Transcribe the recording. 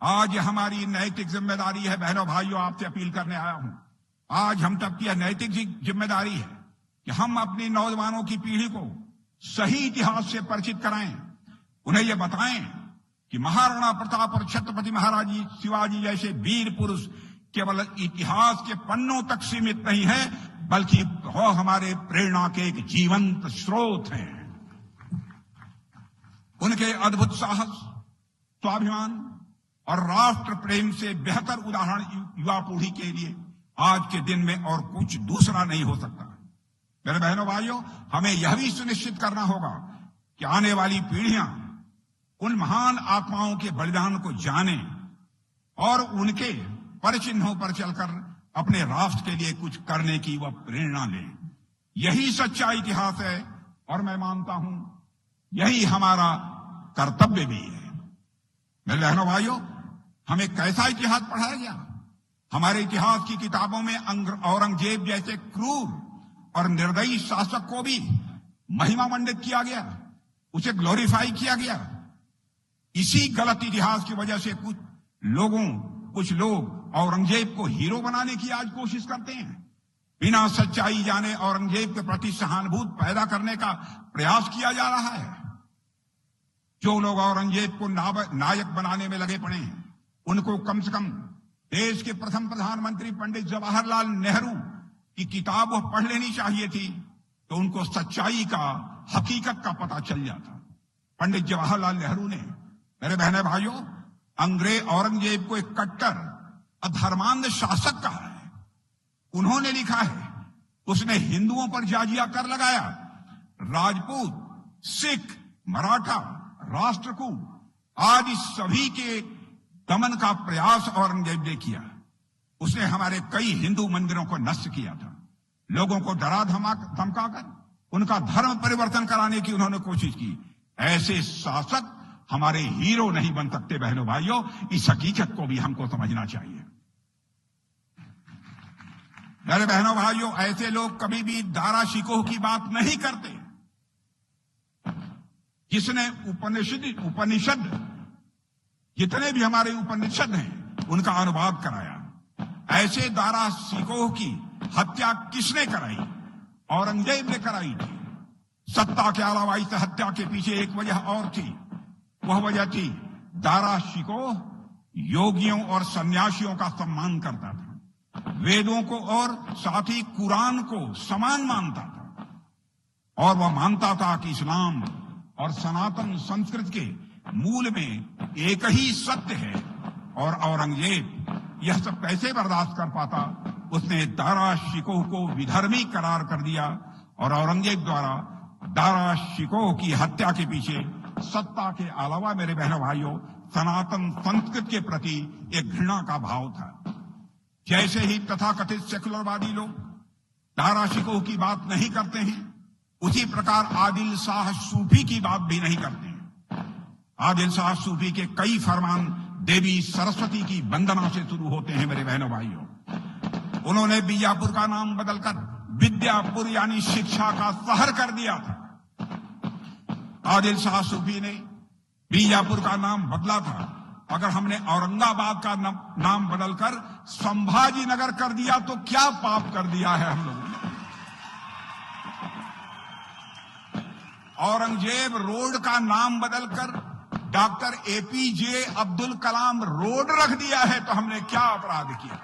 आज हमारी नैतिक जिम्मेदारी है, बहनों भाइयों, आपसे अपील करने आया हूं। आज हम तक की नैतिक जिम्मेदारी है कि हम अपनी नौजवानों की पीढ़ी को सही इतिहास से परिचित कराएं, उन्हें यह बताएं कि महाराणा प्रताप और छत्रपति महाराज शिवाजी जैसे वीर पुरुष केवल इतिहास के पन्नों तक सीमित नहीं है, बल्कि वो हमारे प्रेरणा के एक जीवंत स्रोत हैं। उनके अद्भुत साहस, स्वाभिमान और राष्ट्र प्रेम से बेहतर उदाहरण युवा पीढ़ी के लिए आज के दिन में और कुछ दूसरा नहीं हो सकता। मेरे बहनों भाइयों, हमें यह भी सुनिश्चित करना होगा कि आने वाली पीढ़ियां उन महान आत्माओं के बलिदान को जाने और उनके परिचिह्नों पर चलकर अपने राष्ट्र के लिए कुछ करने की वह प्रेरणा लें। यही सच्चा इतिहास है और मैं मानता हूं यही हमारा कर्तव्य भी है। मेरे बहनों भाइयों, हमें कैसा इतिहास पढ़ाया गया? हमारे इतिहास की किताबों में औरंगजेब जैसे क्रूर और निर्दयी शासक को भी महिमा मंडित किया गया, उसे ग्लोरीफाई किया गया। इसी गलत इतिहास की वजह से कुछ लोग औरंगजेब को हीरो बनाने की आज कोशिश करते हैं। बिना सच्चाई जाने औरंगजेब के प्रति सहानुभूति पैदा करने का प्रयास किया जा रहा है। जो लोग औरंगजेब को नायक बनाने में लगे पड़े हैं, उनको कम से कम देश के प्रथम प्रधानमंत्री पंडित जवाहरलाल नेहरू की किताब वो पढ़ लेनी चाहिए थी, तो उनको सच्चाई का, हकीकत का पता चल जाता। पंडित जवाहरलाल नेहरू ने, मेरे बहने भाइयों, अंग्रेज औरंगजेब को एक कट्टर अधर्मांध शासक कहा है। उन्होंने लिखा है उसने हिंदुओं पर जाजिया कर लगाया, राजपूत, सिख, मराठा, राष्ट्रकूट आदि सभी के दमन का प्रयास औरंगजेब ने किया। उसने हमारे कई हिंदू मंदिरों को नष्ट किया था। लोगों को डरा धमकाकर उनका धर्म परिवर्तन कराने की उन्होंने कोशिश की। ऐसे शासक हमारे हीरो नहीं बन सकते। बहनों भाइयों, इस हकीकत को भी हमको समझना चाहिए। मेरे बहनों भाइयों, ऐसे लोग कभी भी दारा शिकोह की बात नहीं करते। जिसने उपनिषद जितने भी हमारे उपनिषद हैं उनका अनुवाद कराया। ऐसे दारा शिकोह की हत्या किसने कराई? औरंगजेब ने कराई थी। सत्ता के अलावा इस हत्या के पीछे एक वजह और थी। वह वजह थी दारा शिकोह योगियों और सन्यासियों का सम्मान करता था, वेदों को और साथ ही कुरान को समान मानता था, और वह मानता था कि इस्लाम और सनातन संस्कृति के मूल में एक ही सत्य है। और औरंगजेब यह सब कैसे बर्दाश्त कर पाता? उसने दारा शिकोह को विधर्मी करार कर दिया और औरंगजेब द्वारा दारा शिकोह की हत्या के पीछे सत्ता के अलावा, मेरे बहनों भाइयों, सनातन संस्कृति के प्रति एक घृणा का भाव था। जैसे ही तथाकथित सेकुलरवादी लोग दारा शिकोह की बात नहीं करते हैं, उसी प्रकार आदिल शाह सूफी की बात भी नहीं करते हैं। आदिल शाह सूफी के कई फरमान देवी सरस्वती की वंदना से शुरू होते हैं। मेरे बहनों भाइयों, उन्होंने बीजापुर का नाम बदलकर विद्यापुर यानी शिक्षा का शहर कर दिया था। आदिल शाह सूफी ने बीजापुर का नाम बदला था। अगर हमने औरंगाबाद का नाम बदलकर संभाजी नगर कर दिया तो क्या पाप कर दिया है हम लोगों ने? औरंगजेब रोड का नाम बदलकर doctor APJ Abdul Kalam road रख दिया है, तो हमने क्या अपराध किया?